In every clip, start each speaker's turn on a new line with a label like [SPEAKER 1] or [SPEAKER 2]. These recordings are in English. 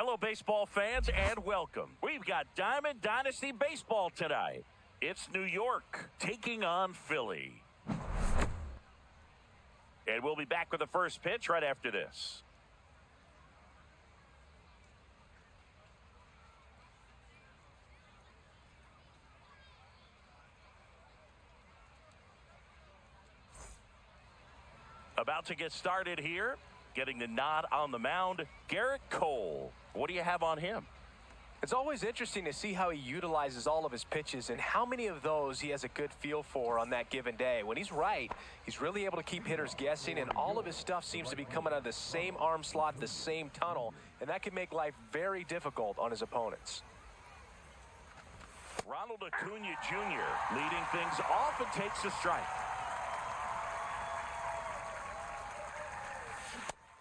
[SPEAKER 1] Hello, baseball fans, and welcome. We've got Diamond Dynasty Baseball tonight. It's New York taking on Philly. And we'll be back with the first pitch right after this. About to get started here. Getting the nod on the mound, Garrett Cole. What do you have on him?
[SPEAKER 2] It's always interesting to see how he utilizes all of his pitches and how many of those he has a good feel for on that given day. When he's right, he's really able to keep hitters guessing, and all of his stuff seems to be coming out of the same arm slot, the same tunnel, and that can make life very difficult on his opponents.
[SPEAKER 1] Ronald Acuna Jr. leading things off and takes a strike.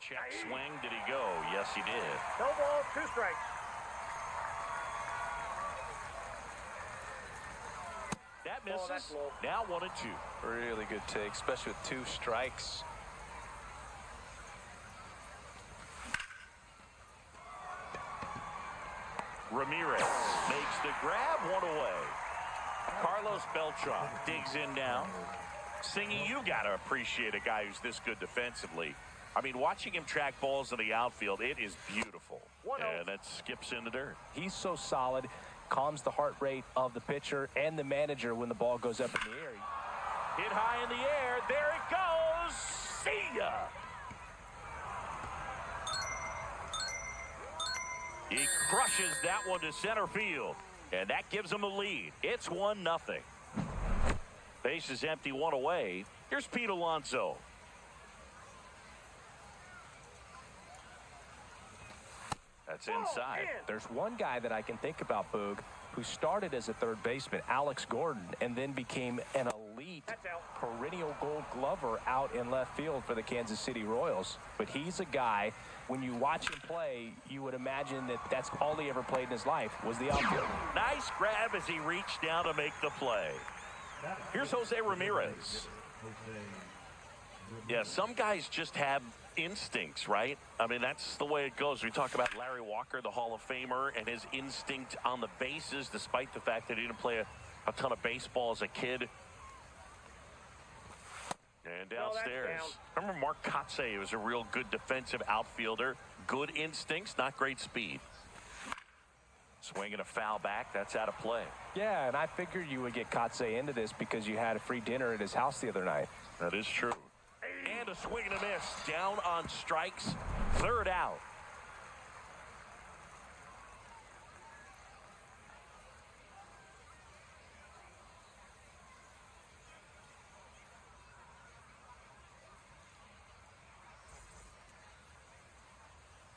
[SPEAKER 1] Check swing. Did he go? Yes, he did.
[SPEAKER 3] No ball, 2 strikes.
[SPEAKER 1] That misses. Now 1 and 2.
[SPEAKER 2] Really good take, especially with 2 strikes.
[SPEAKER 1] Ramirez makes the grab, 1 away. Carlos Beltran digs in now. Singy, you got to appreciate a guy who's this good defensively. I mean, watching him track balls in the outfield, it is beautiful. And that skips in the dirt.
[SPEAKER 2] He's so solid, calms the heart rate of the pitcher and the manager when the ball goes up in the air.
[SPEAKER 1] Hit high in the air. There it goes. See ya. He crushes that one to center field. And that gives him a lead. It's 1-0. Base is empty, 1 away. Here's Pete Alonso. That's inside.
[SPEAKER 2] There's one guy that I can think about, Boog, who started as a third baseman, Alex Gordon, and then became an elite perennial gold glover out in left field for the Kansas City Royals. But he's a guy, when you watch him play, you would imagine that that's all he ever played in his life was the outfield.
[SPEAKER 1] Nice grab as he reached down to make the play. Here's Jose Ramirez. Yeah, some guys just have instincts, right? I mean, that's the way it goes. We talk about Larry Walker, the Hall of Famer, and his instinct on the bases, despite the fact that he didn't play a ton of baseball as a kid. And downstairs. Remember Mark Kotsay was a real good defensive outfielder. Good instincts, not great speed. Swinging a foul back, that's out of play.
[SPEAKER 2] Yeah, and I figured you would get Kotsay into this because you had a free dinner at his house the other night.
[SPEAKER 1] That is true. And a swing and a miss. Down on strikes. 3rd out.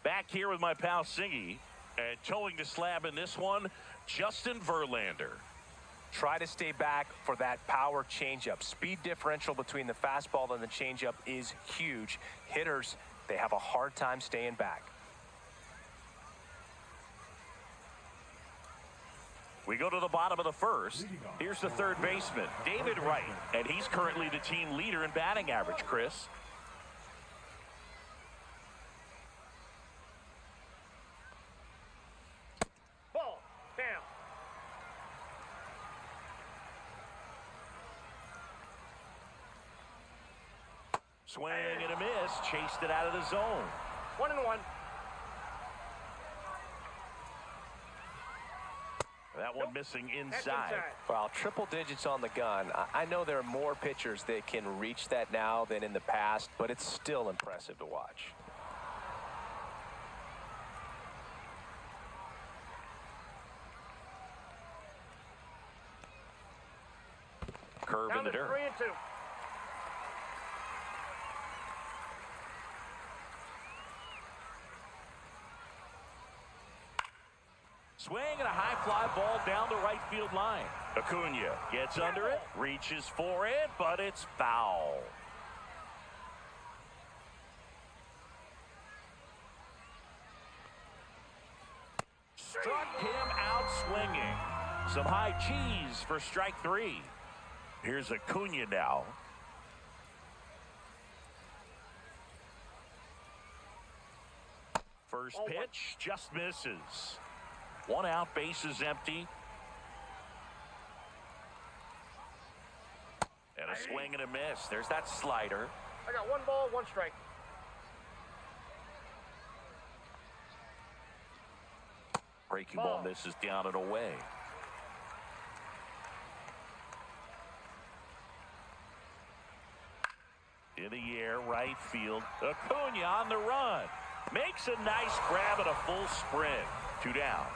[SPEAKER 1] Back here with my pal Singy. And towing the slab in this one, Justin Verlander.
[SPEAKER 2] Try to stay back for that power changeup. Speed differential between the fastball and the changeup is huge. Hitters, they have a hard time staying back.
[SPEAKER 1] We go to the bottom of the 1st. Here's the third baseman, David Wright, and he's currently the team leader in batting average, Chris.
[SPEAKER 3] Ball, down.
[SPEAKER 1] Swing and a miss. Chased it out of the zone.
[SPEAKER 3] 1-1.
[SPEAKER 1] That one missing inside.
[SPEAKER 2] Wow, triple digits on the gun. I know there are more pitchers that can reach that now than in the past, but it's still impressive to watch.
[SPEAKER 1] Curve in the dirt.
[SPEAKER 3] 3-2.
[SPEAKER 1] Swing and a high fly ball down the right field line. Acuna gets under it, reaches for it, but it's foul. Struck him out swinging. Some high cheese for strike 3. Here's Acuna now. First pitch just misses. 1 out, bases empty. And a swing and a miss. There's that slider.
[SPEAKER 3] I got 1 ball, 1 strike.
[SPEAKER 1] Breaking ball misses down and away. In the air, right field. Acuna on the run. Makes a nice grab at a full sprint. 2 down.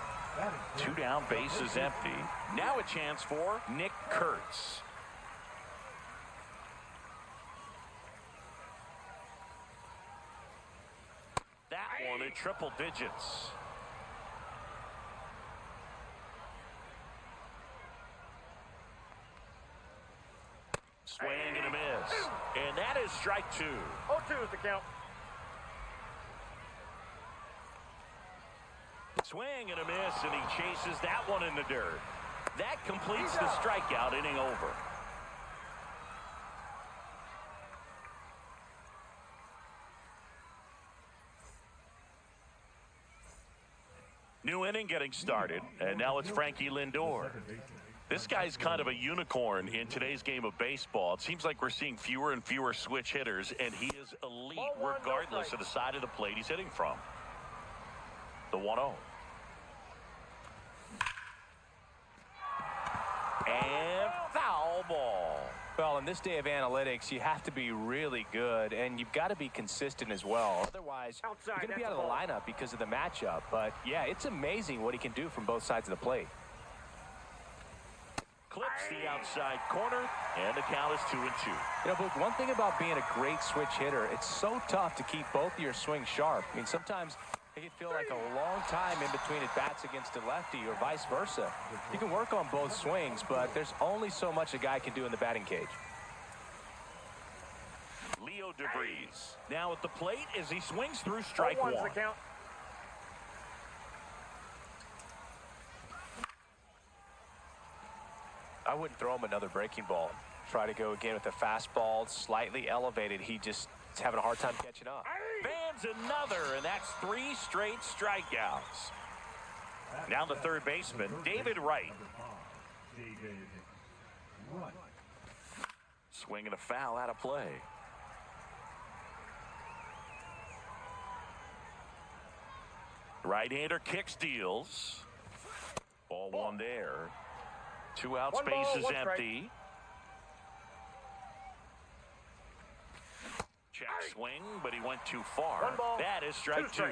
[SPEAKER 1] 2 down, bases empty. Now a chance for Nick Kurtz. That one in triple digits. Swing and a miss. And that is strike 2.
[SPEAKER 3] 0-2 is the count.
[SPEAKER 1] Swing and a miss, and he chases that one in the dirt. That completes the strikeout inning over. New inning getting started, and now it's Frankie Lindor. This guy's kind of a unicorn in today's game of baseball. It seems like we're seeing fewer and fewer switch hitters, and he is elite regardless of the side of the plate he's hitting from. The 1-0. And foul ball.
[SPEAKER 2] Well, in this day of analytics, you have to be really good, and you've got to be consistent as well. Otherwise, you're going to be out of the lineup because of the matchup. But, yeah, it's amazing what he can do from both sides of the plate.
[SPEAKER 1] Clips the outside corner, and the count is 2-2.
[SPEAKER 2] You know, Book, one thing about being a great switch hitter, it's so tough to keep both of your swings sharp. I mean, sometimes it can feel like a long time in between at-bats against a lefty or vice versa. You can work on both swings, but there's only so much a guy can do in the batting cage.
[SPEAKER 1] Leo DeVries now at the plate as he swings through strike 1.
[SPEAKER 3] The count.
[SPEAKER 2] I wouldn't throw him another breaking ball. Try to go again with a fastball, slightly elevated. He just is having a hard time catching up.
[SPEAKER 1] Fans another, and that's 3 straight strikeouts. Now the third baseman, David Wright. Swinging a foul out of play. Right-hander kick steals. Ball 1 there. 2 out, spaces empty. Check swing, but he went too far.
[SPEAKER 3] 1 ball,
[SPEAKER 1] that is strike 2.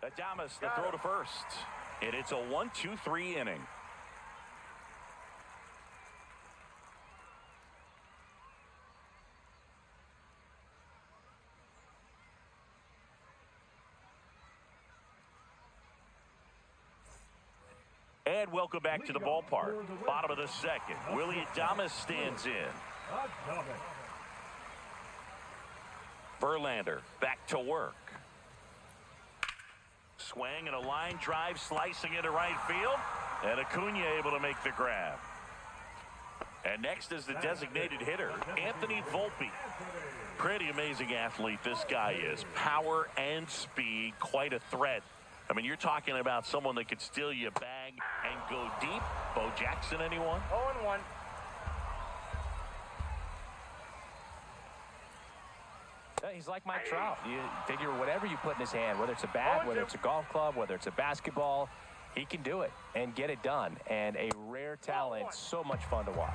[SPEAKER 1] Adames, the throw to first. And it's a 1-2-3 inning. And welcome back to the ballpark. Bottom of the second. Willie Adames stands in. Verlander back to work. Swing and a line drive slicing into right field. And Acuna able to make the grab. And next is the designated hitter, Anthony Volpe. Pretty amazing athlete this guy is. Power and speed, quite a threat. I mean, you're talking about someone that could steal you a bag and go deep. Bo Jackson, anyone?
[SPEAKER 3] 0-1.
[SPEAKER 2] He's like Mike Trout. You figure whatever you put in his hand, whether it's a bat, whether it's a golf club, whether it's a basketball, he can do it and get it done. And a rare talent, so much fun to watch.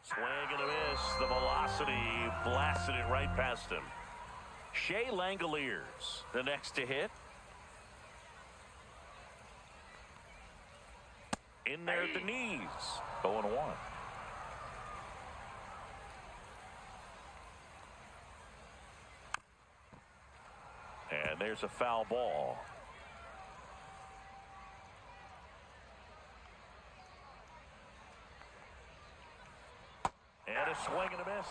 [SPEAKER 1] Swing and a miss. The velocity blasted it right past him. Shea Langoliers, the next to hit. In there at the knees. 0-1. And there's a foul ball. And a swing and a miss.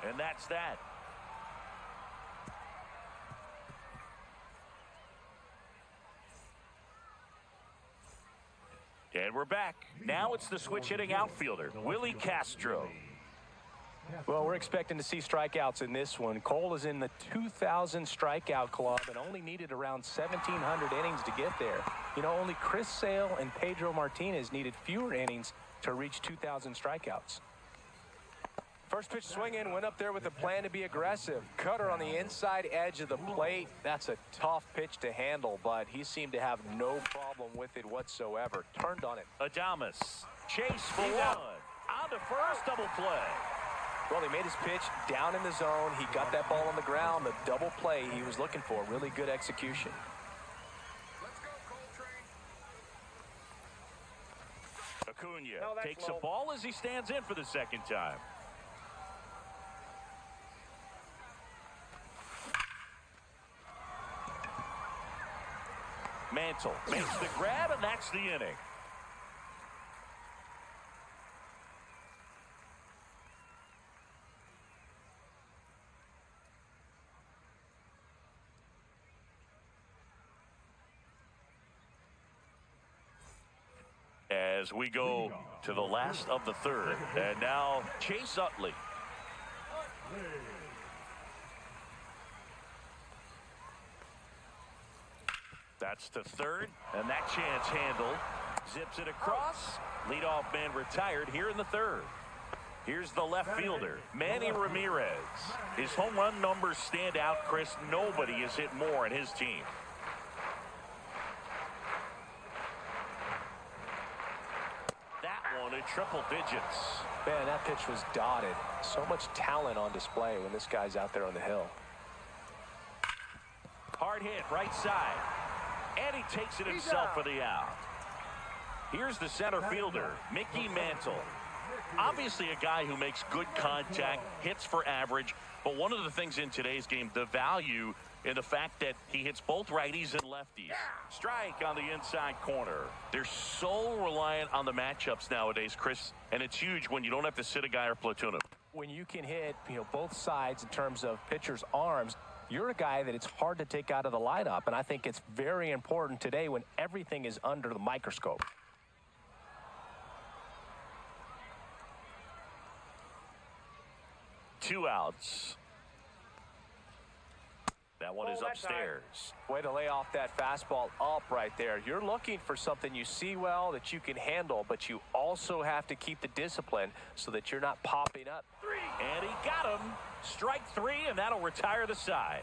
[SPEAKER 1] And that's that. And we're back. Now it's the switch-hitting outfielder, Willie Castro.
[SPEAKER 2] Well, we're expecting to see strikeouts in this one. Cole is in the 2,000 strikeout club and only needed around 1,700 innings to get there. You know, only Chris Sale and Pedro Martinez needed fewer innings to reach 2,000 strikeouts. First pitch swinging, went up there with a plan to be aggressive. Cutter on the inside edge of the plate. That's a tough pitch to handle, but he seemed to have no problem with it whatsoever. Turned on it.
[SPEAKER 1] Adames, chase for one. On to first, double play.
[SPEAKER 2] Well, he made his pitch down in the zone. He got that ball on the ground, the double play he was looking for. Really good execution.
[SPEAKER 1] Acuna takes a ball as he stands in for the second time. Mantle makes the grab, and that's the inning. As we go to the last of the third, and now Chase Utley. That's to third, and that chance handled. Zips it across. Leadoff man retired here in the third. Here's the left fielder, Manny Ramirez. His home run numbers stand out, Chris. Nobody has hit more in his team. That one in triple digits.
[SPEAKER 2] Man, that pitch was dotted. So much talent on display when this guy's out there on the hill.
[SPEAKER 1] Hard hit, right side. And he takes it himself for the out. Here's the center fielder, Mickey Mantle. Obviously a guy who makes good contact, hits for average, but one of the things in today's game, the value in the fact that he hits both righties and lefties. Strike on the inside corner. They're so reliant on the matchups nowadays, Chris, and it's huge when you don't have to sit a guy or platoon him.
[SPEAKER 2] When you can hit, both sides in terms of pitchers' arms, you're a guy that it's hard to take out of the lineup, and I think it's very important today when everything is under the microscope.
[SPEAKER 1] Two outs. That one is upstairs.
[SPEAKER 2] Way to lay off that fastball up right there. You're looking for something you see well that you can handle, but you also have to keep the discipline so that you're not popping up.
[SPEAKER 1] And he got him. Strike three, and that'll retire the side.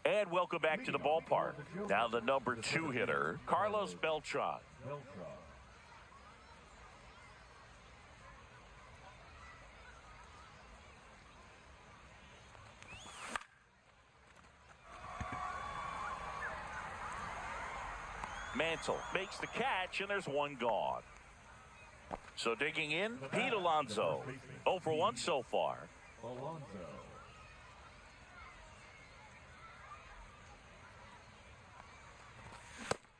[SPEAKER 1] And welcome back to the ballpark. Now the number 2 hitter, Carlos Beltran. Mantle makes the catch, and there's one gone. So digging in, Pete Alonso. 0 for 1 so far.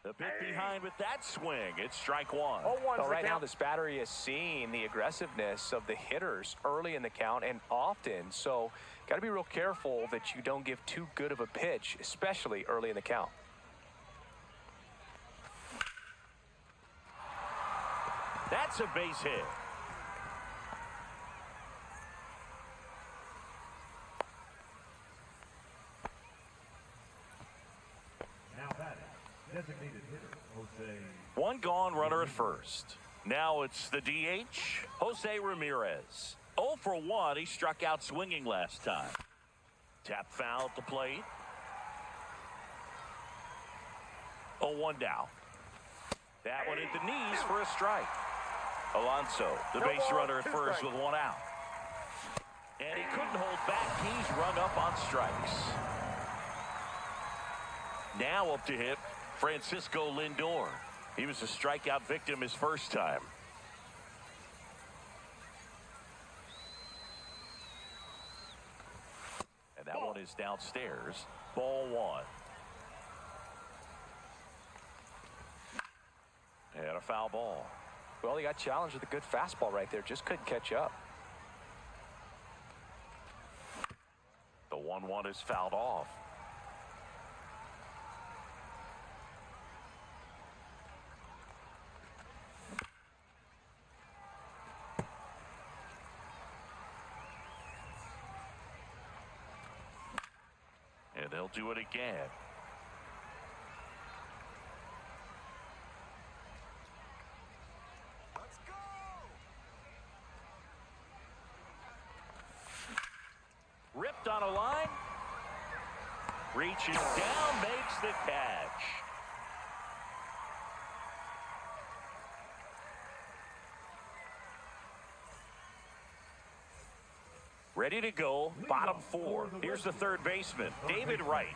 [SPEAKER 1] The bit behind with that swing. It's strike one.
[SPEAKER 2] Well, right now this battery is seeing the aggressiveness of the hitters early in the count and often. So got to be real careful that you don't give too good of a pitch, especially early in the count.
[SPEAKER 1] That's a base hit.
[SPEAKER 4] Now batting, designated hitter, Jose.
[SPEAKER 1] One gone, runner at first. Now it's the DH, Jose Ramirez. 0 for 1, he struck out swinging last time. Tap foul at the plate. 0-1 down. That one hit the knees for a strike. Alonso, the base runner at first with 1 out. And he couldn't hold back. He's rung up on strikes. Now up to hit, Francisco Lindor. He was a strikeout victim his first time. And that one is downstairs. Ball 1. And a foul ball.
[SPEAKER 2] Well, he got challenged with a good fastball right there. Just couldn't catch up.
[SPEAKER 1] The 1-1 is fouled off. And they'll do it again.
[SPEAKER 5] Let's go!
[SPEAKER 1] Ripped on a line. Reaches down, makes the catch. Ready to go, bottom four. Here's the third baseman, David Wright.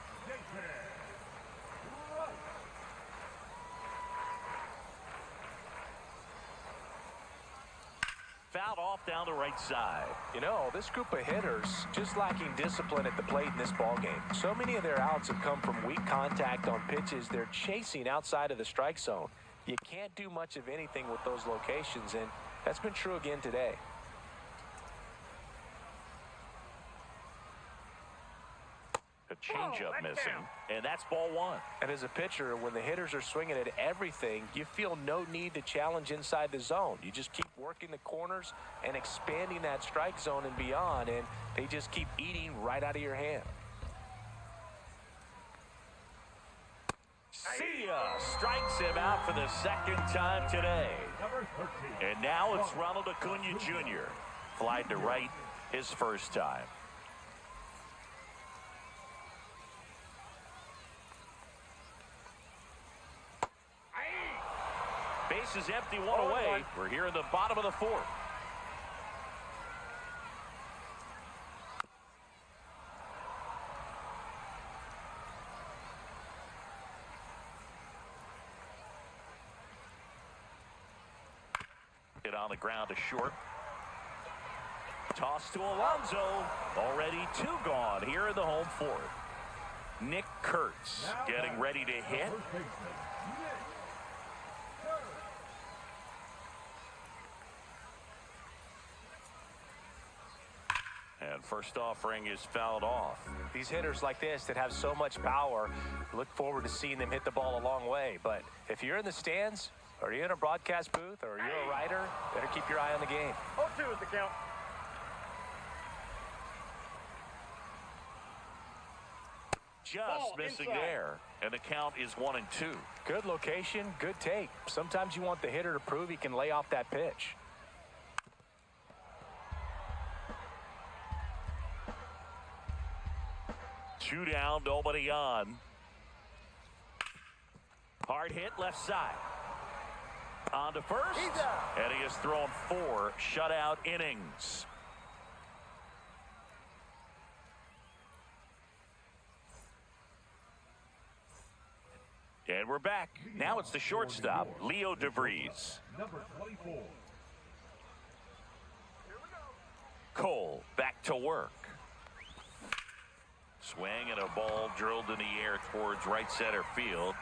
[SPEAKER 1] Fouled off down the right side.
[SPEAKER 2] You know, this group of hitters just lacking discipline at the plate in this ballgame. So many of their outs have come from weak contact on pitches they're chasing outside of the strike zone. You can't do much of anything with those locations, and that's been true again today.
[SPEAKER 1] A changeup missing, and that's ball one.
[SPEAKER 2] And as a pitcher, when the hitters are swinging at everything, you feel no need to challenge inside the zone. You just keep working the corners and expanding that strike zone and beyond, and they just keep eating right out of your hand.
[SPEAKER 1] See ya! Strikes him out for the second time today.
[SPEAKER 4] Number 13.
[SPEAKER 1] And now it's Ronald Acuna Jr. Flied to right his first time. Base is empty, one away. We're here in the bottom of the fourth. Hit on the ground to short. Toss to Alonso. Already two gone here in the home fourth. Nick Kurtz getting ready to hit.
[SPEAKER 4] First baseman, Nick.
[SPEAKER 1] And first offering is fouled off.
[SPEAKER 2] These hitters like this that have so much power, look forward to seeing them hit the ball a long way. But if you're in the stands, or you're in a broadcast booth, or you're a writer, better keep your eye on the game.
[SPEAKER 3] 0-2 is the count.
[SPEAKER 1] Just
[SPEAKER 3] Ball
[SPEAKER 1] missing
[SPEAKER 3] inside.
[SPEAKER 1] there. And the count is 1-2.
[SPEAKER 2] Good location, good take. Sometimes you want the hitter to prove he can lay off that pitch.
[SPEAKER 1] Two down, nobody on. Hard hit left side. On to first. And he has thrown 4 shutout innings. And we're back. Now it's the shortstop, Leo DeVries.
[SPEAKER 4] Number 24.
[SPEAKER 1] Cole back to work. Swing and a ball drilled in the air towards right center field.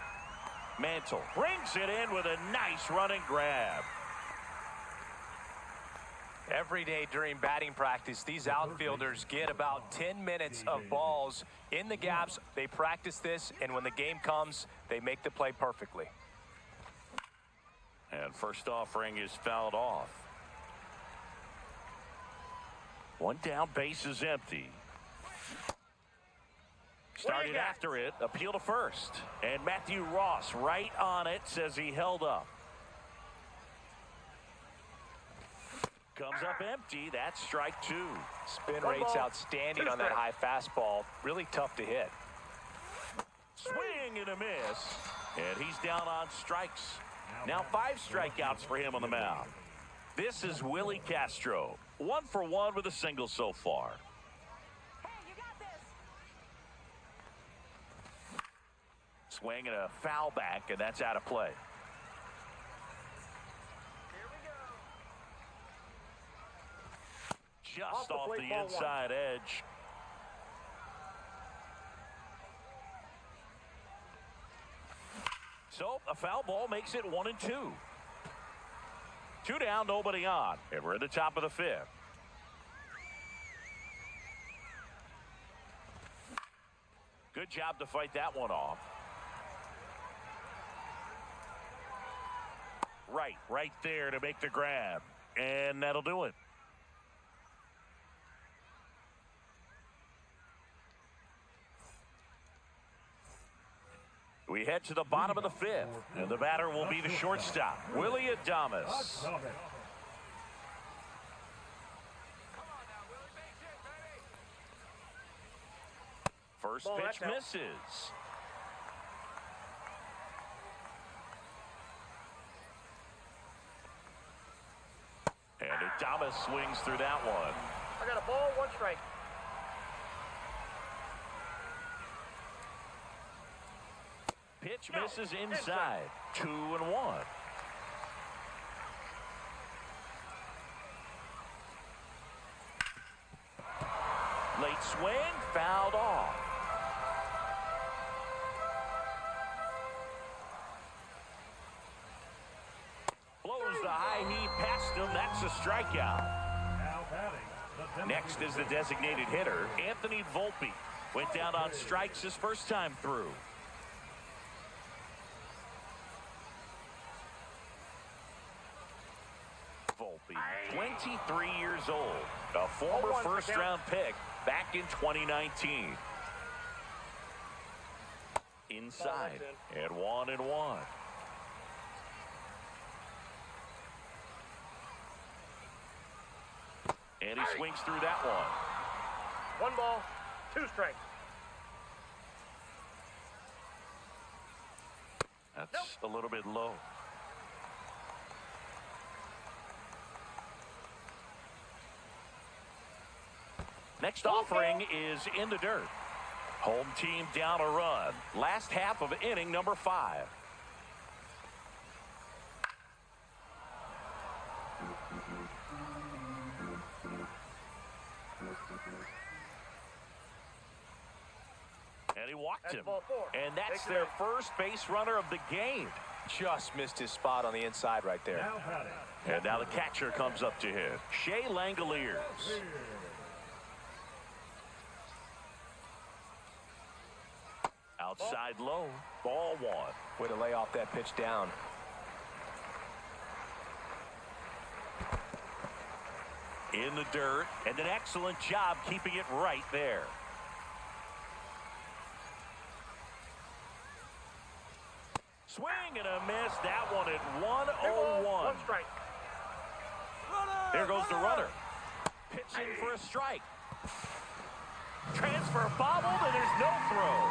[SPEAKER 1] Mantle brings it in with a nice running grab.
[SPEAKER 2] Every day during batting practice, these outfielders get about 10 minutes of balls in the gaps. They practice this, and when the game comes, they make the play perfectly.
[SPEAKER 1] And first offering is fouled off. One down, base is empty. Started after it, appeal to first. And Matthew Ross right on it, says he held up. Comes up empty, that's strike 2.
[SPEAKER 2] Spin rate's outstanding on that high fastball. Really tough to hit.
[SPEAKER 1] Swing and a miss. And he's down on strikes. Now 5 strikeouts for him on the mound. This is Willie Castro. 1 for 1 with a single so far. Swing and a foul back, and that's out of play. Just off the inside edge. So a foul ball makes it 1-2. 2 down, nobody on. And we're at the top of the 5th. Good job to fight that one off. Right there to make the grab. And that'll do it. We head to the bottom of the fifth, and the batter will be the shortstop, Willie Adames. First pitch misses. And Adames swings through that one.
[SPEAKER 3] I got a ball, 1 strike.
[SPEAKER 1] Pitch misses inside. 2-1. Late swing, fouled off. Blows the high heat past him. That's a strikeout.
[SPEAKER 4] Now batting.
[SPEAKER 1] Next is the designated hitter, Anthony Volpe. Went down on strikes his first time through. Volpe, 23 years old, a former first-round pick back in 2019. Inside, and 1-1. And he swings through that one.
[SPEAKER 3] 1 ball, 2 strikes.
[SPEAKER 1] That's a little bit low. Next offering is in the dirt. Home team down a run. Last half of inning number 5. And he walked him. And that's their first base runner of the game.
[SPEAKER 2] Just missed his spot on the inside right there.
[SPEAKER 4] Now batting.
[SPEAKER 1] And now the catcher comes up to him, Shea Langoliers. Outside low, ball 1.
[SPEAKER 2] Way to lay off that pitch down.
[SPEAKER 1] In the dirt, and an excellent job keeping it right there. Swing and a miss. That one at 1-0-1.
[SPEAKER 3] 1 strike.
[SPEAKER 1] There goes the runner. Pitching for a strike. Transfer bobbled, and there's no throw.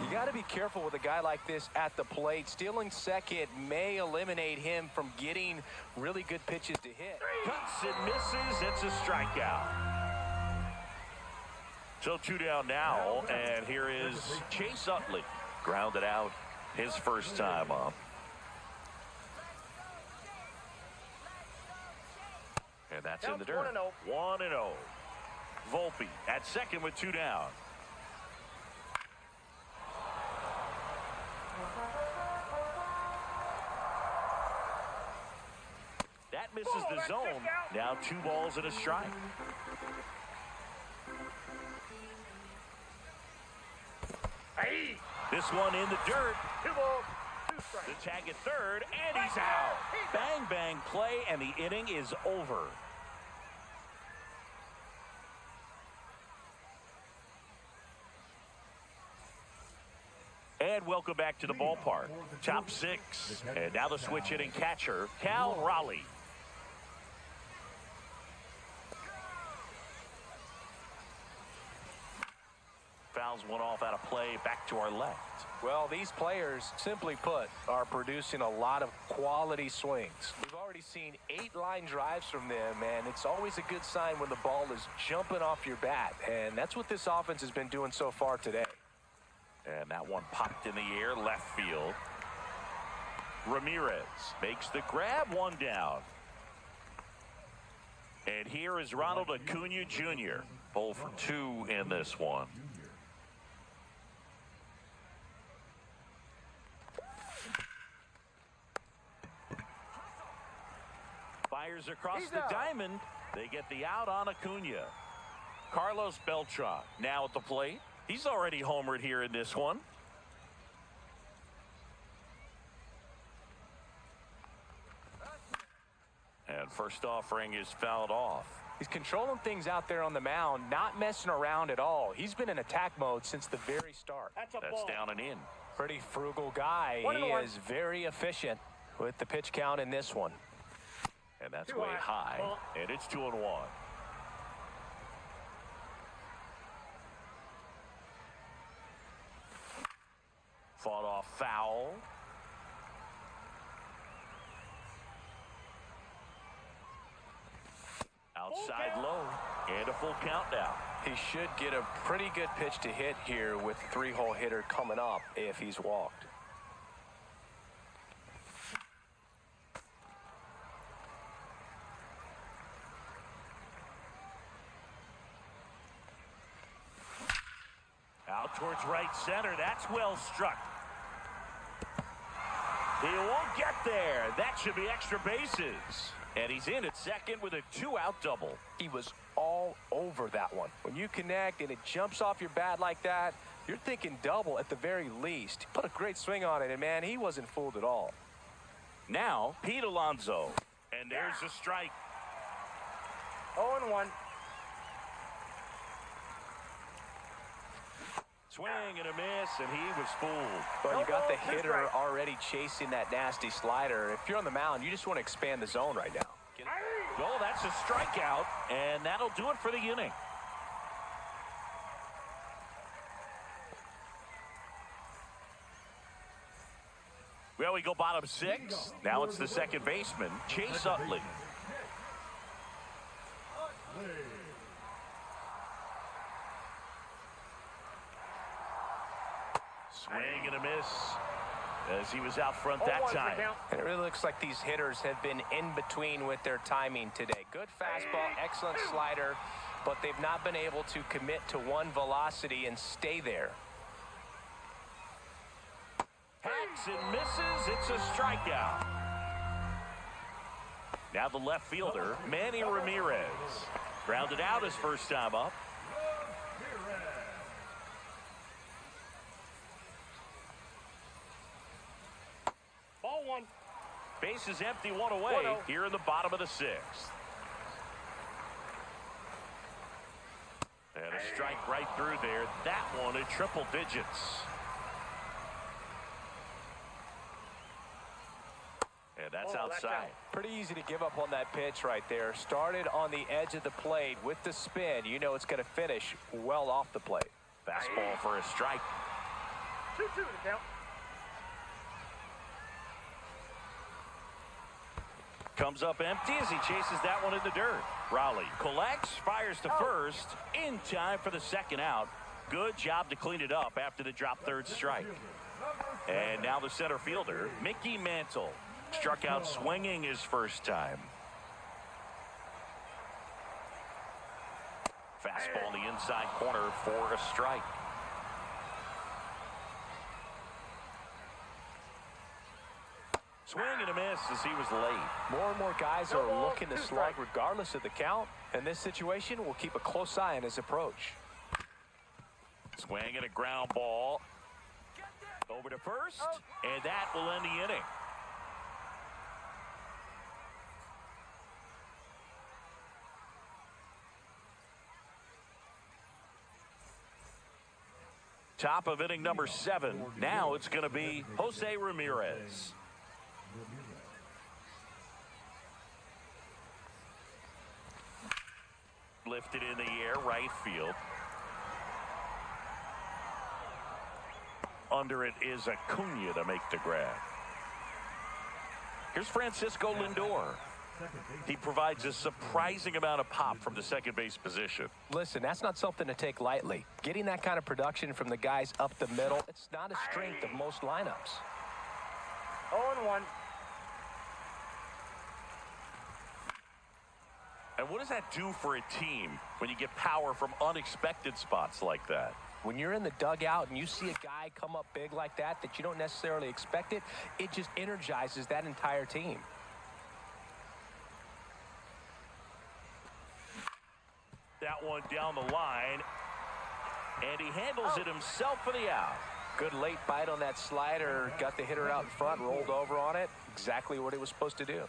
[SPEAKER 2] You got to be careful with a guy like this at the plate. Stealing second may eliminate him from getting really good pitches to hit.
[SPEAKER 1] Cuts and misses. It's a strikeout. So 2 down now, and here is Chase Utley. Grounded out his first time up. And that's in the dirt. 1-0. Volpe at second with 2 down. That misses the zone. Now 2 balls and a strike.
[SPEAKER 3] Hey.
[SPEAKER 1] This one in the dirt.
[SPEAKER 3] 2 balls, 2 strikes.
[SPEAKER 1] The tag at third, and he's out. Bang, bang play, and the inning is over. And welcome back to the ballpark. Top 6. And now the switch hitting catcher, Cal Raleigh. Fouls one off out of play, back to our left.
[SPEAKER 2] Well, these players, simply put, are producing a lot of quality swings. We've already seen 8 line drives from them, and it's always a good sign when the ball is jumping off your bat. And that's what this offense has been doing so far today.
[SPEAKER 1] And that one popped in the air, left field. Ramirez makes the grab, 1 down. And here is Ronald Acuna Jr. 0 for 2 in this one. Fires across the diamond. They get the out on Acuna. Carlos Beltran now at the plate. He's already homered here in this one. And first offering is fouled off.
[SPEAKER 2] He's controlling things out there on the mound, not messing around at all. He's been in attack mode since the very start.
[SPEAKER 3] That's a
[SPEAKER 1] That's
[SPEAKER 3] ball.
[SPEAKER 1] down and in.
[SPEAKER 2] Pretty frugal guy. He is very efficient with the pitch count in this one.
[SPEAKER 1] And that's way high. And it's 2-1. Fought off foul. Outside low. And a full count now.
[SPEAKER 2] He should get a pretty good pitch to hit here with the 3-hole hitter coming up if he's walked.
[SPEAKER 1] Out towards right center. That's well struck. He won't get there. That should be extra bases. And he's in at second with a 2-out double.
[SPEAKER 2] He was all over that one. When you connect and it jumps off your bat like that, you're thinking double at the very least. He put a great swing on it, and man, he wasn't fooled at all.
[SPEAKER 1] Now, Pete Alonso. And there's a strike.
[SPEAKER 3] 0-1.
[SPEAKER 1] Swing and a miss, and he was fooled.
[SPEAKER 2] Well, you got the hitter already chasing that nasty slider. If you're on the mound, you just want to expand the zone right now.
[SPEAKER 1] Oh, that's a strikeout, and that'll do it for the inning. Well, we go bottom 6. Now it's the second baseman, Chase Utley. Swing and a miss as he was out front that time.
[SPEAKER 2] And it really looks like these hitters have been in between with their timing today. Good fastball, excellent slider, but they've not been able to commit to one velocity and stay there.
[SPEAKER 1] Hacks and misses. It's a strikeout. Now the left fielder, Manny Ramirez. Grounded out his first time up.
[SPEAKER 3] Ball 1.
[SPEAKER 1] Base is empty, 1 away here in the bottom of the 6th. And a strike right through there. That one in triple digits. And that's outside.
[SPEAKER 2] Pretty easy to give up on that pitch right there. Started on the edge of the plate with the spin. You know it's going to finish well off the plate.
[SPEAKER 1] Fastball for a strike.
[SPEAKER 3] 2-2 to count.
[SPEAKER 1] Comes up empty as he chases that one in the dirt. Raleigh collects, fires to first, in time for the second out. Good job to clean it up after the drop third strike. And now the center fielder, Mickey Mantle, struck out swinging his first time. Fastball in the inside corner for a strike. Swing and a miss as he was late.
[SPEAKER 2] More and more guys are looking to slug regardless of the count. In this situation, we'll keep a close eye on his approach.
[SPEAKER 1] Swing and a ground ball. Over to first, and that will end the inning. Top of inning number 7. Now it's going to be Jose Ramirez. Lifted in the air, right field. Under it is Acuna to make the grab. Here's Francisco Lindor. He provides a surprising amount of pop from the second base position.
[SPEAKER 2] Listen, that's not something to take lightly. Getting that kind of production from the guys up the middle, it's not a strength of most lineups.
[SPEAKER 3] 0-1.
[SPEAKER 1] And what does that do for a team when you get power from unexpected spots like that?
[SPEAKER 2] When you're in the dugout and you see a guy come up big like that you don't necessarily expect it, it just energizes that entire team.
[SPEAKER 1] That one down the line, and he handles it himself for the out.
[SPEAKER 2] Good late bite on that slider, got the hitter out in front, rolled over on it. Exactly what he was supposed to do.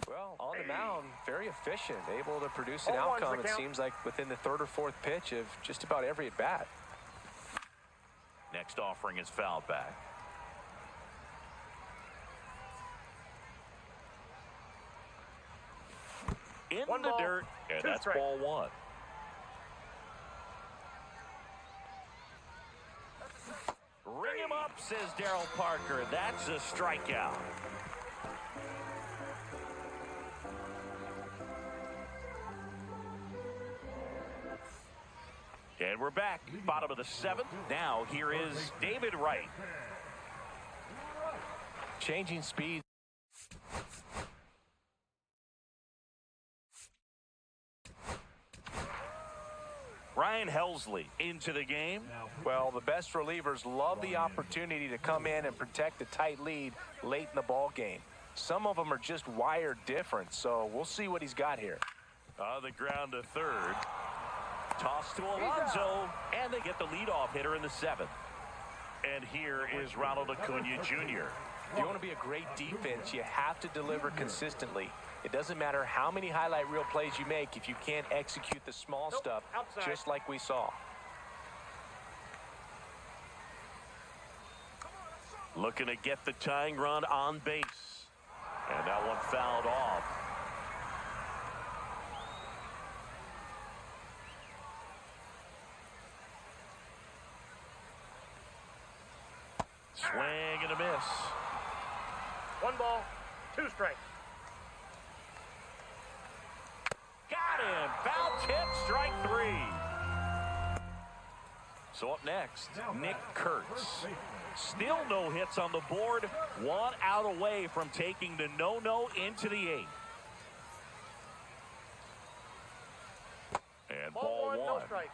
[SPEAKER 2] Well, on the mound, very efficient, able to produce an
[SPEAKER 3] 0-1's the
[SPEAKER 2] outcome, it
[SPEAKER 3] count.
[SPEAKER 2] seems like, within the third or fourth pitch of just about every at-bat.
[SPEAKER 1] Next offering is fouled back. In
[SPEAKER 3] One
[SPEAKER 1] the
[SPEAKER 3] ball,
[SPEAKER 1] dirt, and
[SPEAKER 3] 2
[SPEAKER 1] that's
[SPEAKER 3] strikes.
[SPEAKER 1] ball 1. Ring him up, says Darryl Parker. That's a strikeout. And we're back, bottom of the 7th. Now here is David Wright.
[SPEAKER 2] Changing speed.
[SPEAKER 1] Ryan Helsley into the game.
[SPEAKER 2] Well, the best relievers love the opportunity to come in and protect a tight lead late in the ball game. Some of them are just wired different, so we'll see what he's got here.
[SPEAKER 1] On the ground to third. Toss to Alonso, and they get the leadoff hitter in the 7th. And here is Ronald Acuna Jr.
[SPEAKER 2] If you want to be a great defense, you have to deliver consistently. It doesn't matter how many highlight reel plays you make if you can't execute the small stuff,
[SPEAKER 3] outside.
[SPEAKER 2] just like we saw.
[SPEAKER 1] Looking to get the tying run on base. And that one fouled off. Swing and a miss.
[SPEAKER 3] 1 ball, 2 strikes.
[SPEAKER 1] Got him. Foul tip, strike 3. So up next, Nick Kurtz. Still no hits on the board. 1 out away from taking the no-no into the 8th. And ball
[SPEAKER 3] 1,
[SPEAKER 1] 1.
[SPEAKER 3] no strikes.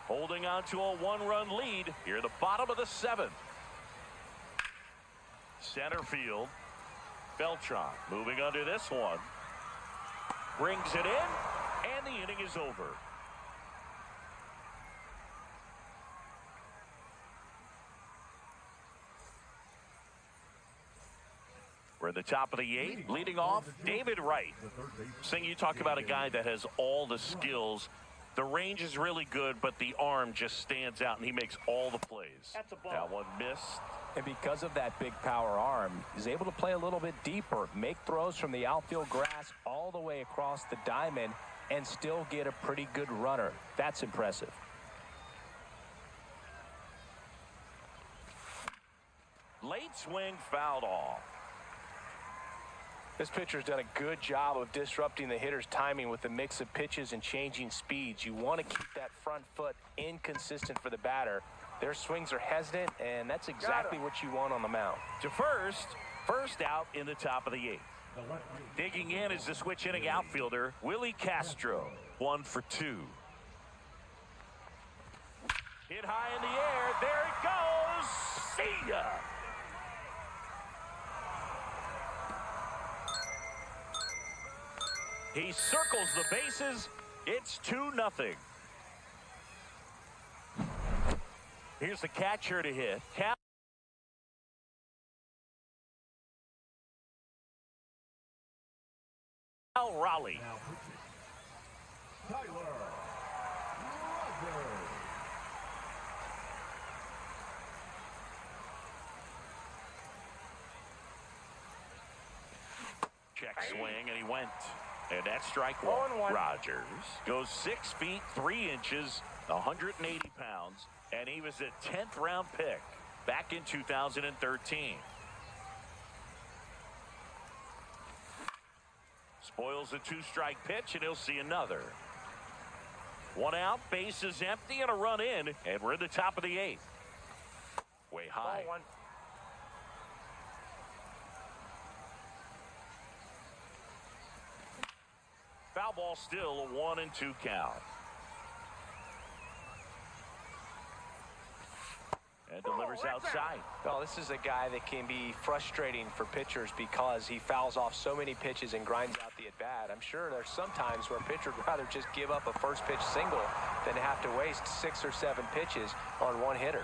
[SPEAKER 1] Holding on to a 1-run lead here at the bottom of the 7th. Center field. Beltran moving under this one. Brings it in, and the inning is over. We're at the top of the 8th. Leading off, David Wright. Saying you talk about a guy that has all the skills. The range is really good, but the arm just stands out, and he makes all the plays.
[SPEAKER 3] That's a ball.
[SPEAKER 1] That one missed.
[SPEAKER 2] And because of that big power arm, he's able to play a little bit deeper, make throws from the outfield grass all the way across the diamond, and still get a pretty good runner. That's impressive.
[SPEAKER 1] Late swing fouled off.
[SPEAKER 2] This pitcher's done a good job of disrupting the hitter's timing with the mix of pitches and changing speeds. You want to keep that front foot inconsistent for the batter. Their swings are hesitant, and that's exactly what you want on the mound.
[SPEAKER 1] To first out in the top of the 8th. Digging in is the switch hitting outfielder, Willie Castro. 1 for 2. Hit high in the air. There it goes. See ya. He circles the bases. It's 2-0. Here's the catcher to hit. Cal Raleigh. Check swing, and he went. And that's strike 1.
[SPEAKER 3] 0-1.
[SPEAKER 1] Rogers goes 6 feet 3 inches, 180 pounds, and he was a 10th round pick back in 2013. Spoils the 2-strike pitch, and he'll see another. 1 out, base is empty, and a run in, and we're in the top of the 8th. Way high.
[SPEAKER 3] Ball 1.
[SPEAKER 1] Foul ball still, a 1-2 count. And delivers outside.
[SPEAKER 2] Well, this is a guy that can be frustrating for pitchers because he fouls off so many pitches and grinds out the at-bat. I'm sure there's some times where a pitcher would rather just give up a first pitch single than have to waste 6 or 7 pitches on one hitter.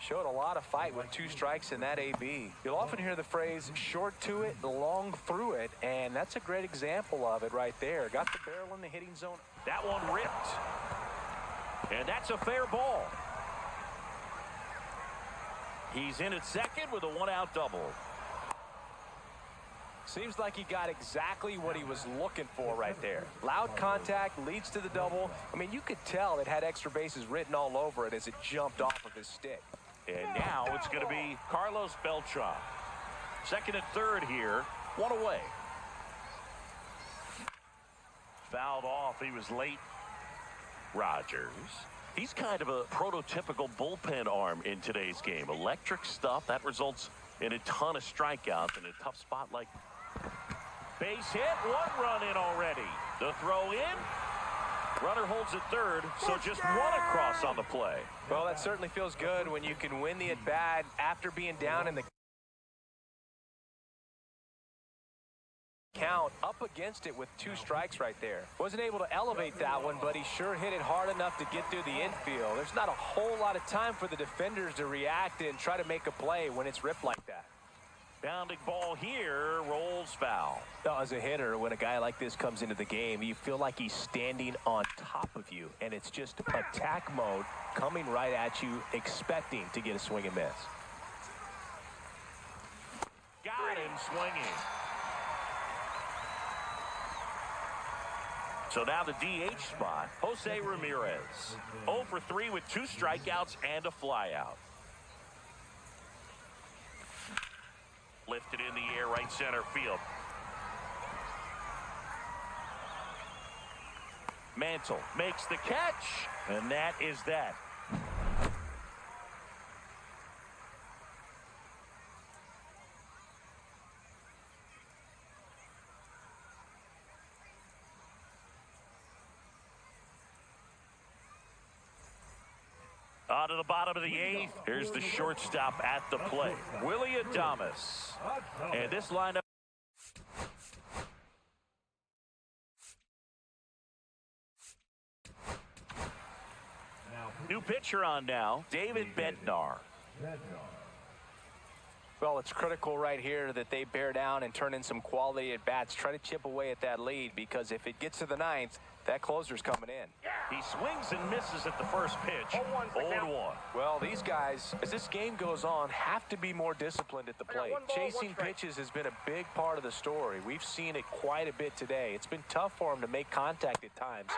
[SPEAKER 2] Showed a lot of fight with 2 strikes in that AB. You'll often hear the phrase short to it, long through it, and that's a great example of it right there. Got the barrel in the hitting zone.
[SPEAKER 1] That one ripped. And that's a fair ball. He's in at second with a 1-out double.
[SPEAKER 2] Seems like he got exactly what he was looking for right there. Loud contact leads to the double. I mean, you could tell it had extra bases written all over it as it jumped off of his stick.
[SPEAKER 1] And now it's going to be Carlos Beltran. Second and third here, 1 away. Fouled off, he was late. Rogers. He's kind of a prototypical bullpen arm in today's game. Electric stuff that results in a ton of strikeouts in a tough spot like. Base hit, 1 run in already. The throw in. Runner holds at third, so just 1 across on the play.
[SPEAKER 2] Well, that certainly feels good when you can win the at-bat after being down in the count, up against it with 2 strikes right there. Wasn't able to elevate that one, but he sure hit it hard enough to get through the infield. There's not a whole lot of time for the defenders to react and try to make a play when it's ripped like that.
[SPEAKER 1] Bounding ball here, rolls foul.
[SPEAKER 2] Now, as a hitter, when a guy like this comes into the game, you feel like he's standing on top of you, and it's just attack mode coming right at you, expecting to get a swing and miss.
[SPEAKER 1] Got him swinging. So now the DH spot, Jose Ramirez. 0 for 3 with 2 strikeouts and a flyout. Lifted in the air, right center field. Mantle makes the catch, and that is that. On to the bottom of the 8th. Here's the shortstop at the plate, Willie Adames. And this lineup. New pitcher on now, David Bednar.
[SPEAKER 2] Well, it's critical right here that they bear down and turn in some quality at bats. Try to chip away at that lead, because if it gets to the 9th, that closer's coming in.
[SPEAKER 1] He swings and misses at the first pitch. 0-1.
[SPEAKER 2] Well, these guys, as this game goes on, have to be more disciplined at the plate. Chasing pitches has been a big part of the story. We've seen it quite a bit today. It's been tough for them to make contact at times,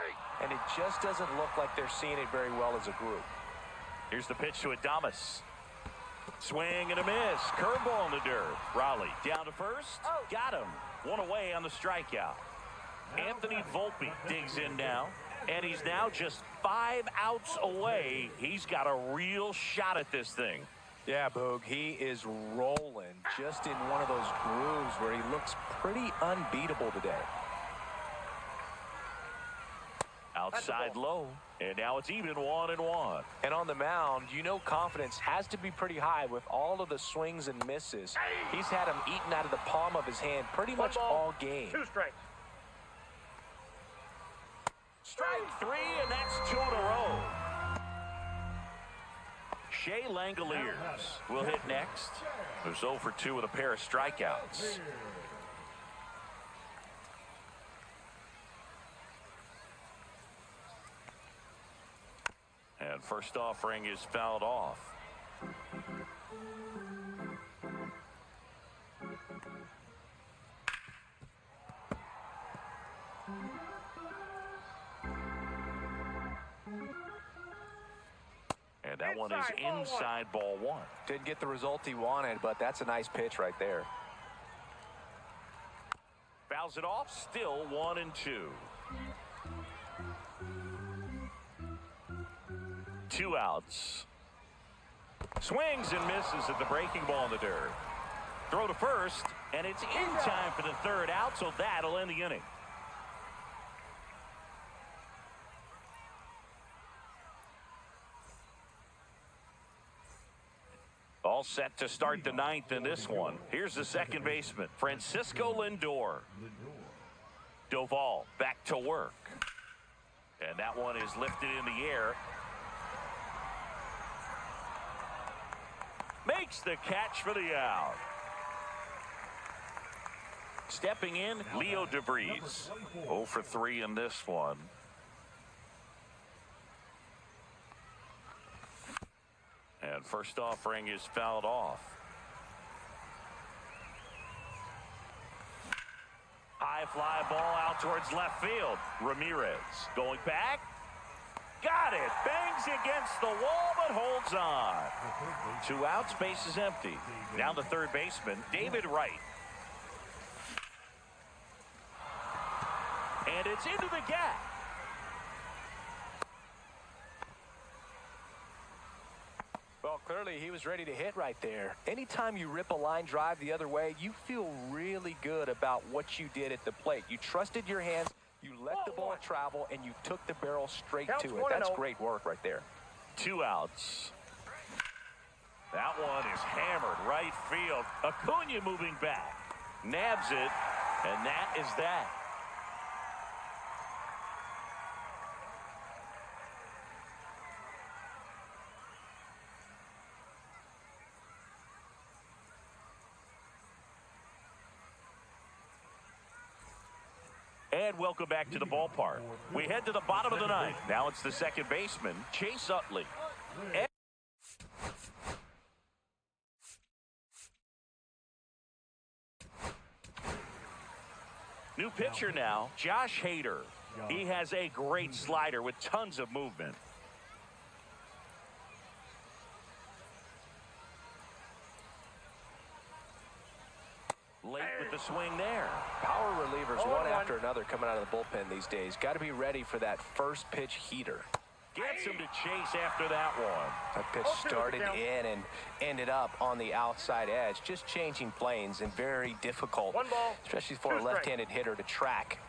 [SPEAKER 2] and it just doesn't look like they're seeing it very well as a group.
[SPEAKER 1] Here's the pitch to Adames. Swing and a miss. Curveball in the dirt. Raleigh down to first. Got him. 1 away on the strikeout. Anthony Volpe digs in now, and he's now just 5 outs away. He's got a real shot at this thing.
[SPEAKER 2] Yeah, Boog, he is rolling just in one of those grooves where he looks pretty unbeatable today.
[SPEAKER 1] Outside low, and now it's even 1-1.
[SPEAKER 2] And on the mound, you know confidence has to be pretty high with all of the swings and misses. He's had them eaten out of the palm of his hand pretty much all game.
[SPEAKER 3] 2 strikes.
[SPEAKER 1] Strike 3, and that's 2 in a row. Shea Langoliers will hit next. Who's 0 for 2 with a pair of strikeouts. And first offering is fouled off. And that one is inside ball 1.
[SPEAKER 2] Didn't get the result he wanted, but that's a nice pitch right there.
[SPEAKER 1] Fouls it off, still 1-2. Two outs. Swings and misses at the breaking ball in the dirt. Throw to first, and it's in time for the 3rd out, so that'll end the inning. All set to start the 9th in this one. Here's the second baseman, Francisco Lindor. Doval back to work. And that one is lifted in the air. makes the catch for the out. Stepping in, Leo DeVries. 0 for 3 in this one. And first offering is fouled off. High fly ball out towards left field. Ramirez going back. Got it. Bangs against the wall, but holds on. 2 outs, base is empty. Now the third baseman, David Wright. And it's into the gap.
[SPEAKER 2] Well, clearly he was ready to hit right there. Anytime you rip a line drive the other way, you feel really good about what you did at the plate. You trusted your hands, you let the ball travel, and you took the barrel straight to it. That's great work right there.
[SPEAKER 1] 2 outs. That one is hammered right field. Acuna moving back. Nabs it, and that is that. And welcome back to the ballpark. We head to the bottom of the ninth. Now it's the second baseman, Chase Utley. New pitcher now, Josh Hader. He has a great slider with tons of movement. Late with the swing there.
[SPEAKER 2] Power relievers one after another coming out of the bullpen these days. Got to be ready for that first pitch heater.
[SPEAKER 1] Gets him to chase after that one.
[SPEAKER 2] That pitch started in and ended up on the outside edge. Just changing planes and very difficult, especially for a left-handed hitter to track.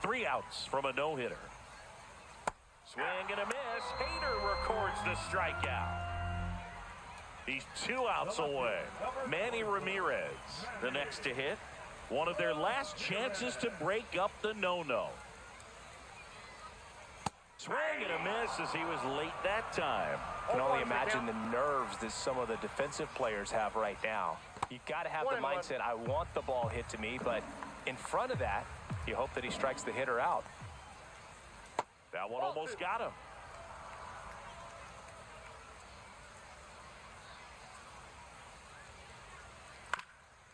[SPEAKER 1] 3 outs from a no-hitter. Swing and a miss. Hader records the strikeout. He's 2 outs away. Manny Ramirez, the next to hit. One of their last chances to break up the no-no. Swing and a miss as he was late that time.
[SPEAKER 2] Can only imagine the nerves that some of the defensive players have right now. You got to have the mindset, I want the ball hit to me, but in front of that, you hope that he strikes the hitter out.
[SPEAKER 1] That one almost got him.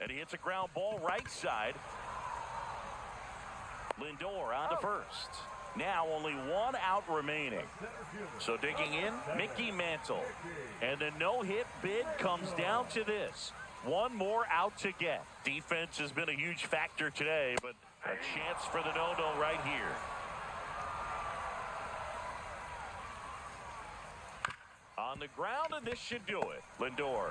[SPEAKER 1] And he hits a ground ball right side. Lindor on to first. Now only 1 out remaining. So digging in, Mickey Mantle. And the no-hit bid comes down to this. 1 more out to get. Defense has been a huge factor today, but a chance for the no-no right here. On the ground, and this should do it. Lindor.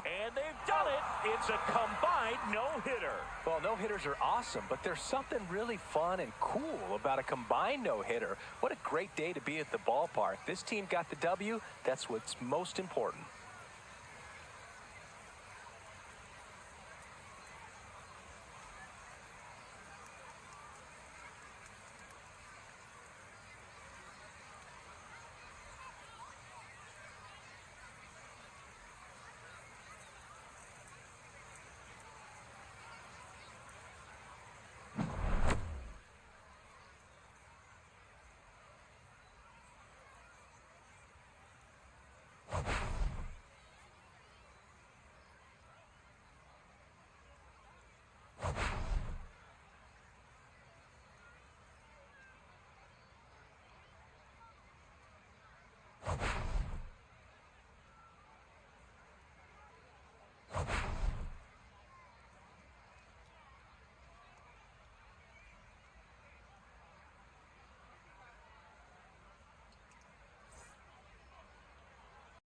[SPEAKER 1] And they've done it. It's a combined no-hitter.
[SPEAKER 2] Well, no-hitters are awesome, but there's something really fun and cool about a combined no-hitter. What a great day to be at the ballpark. This team got the W. That's what's most important.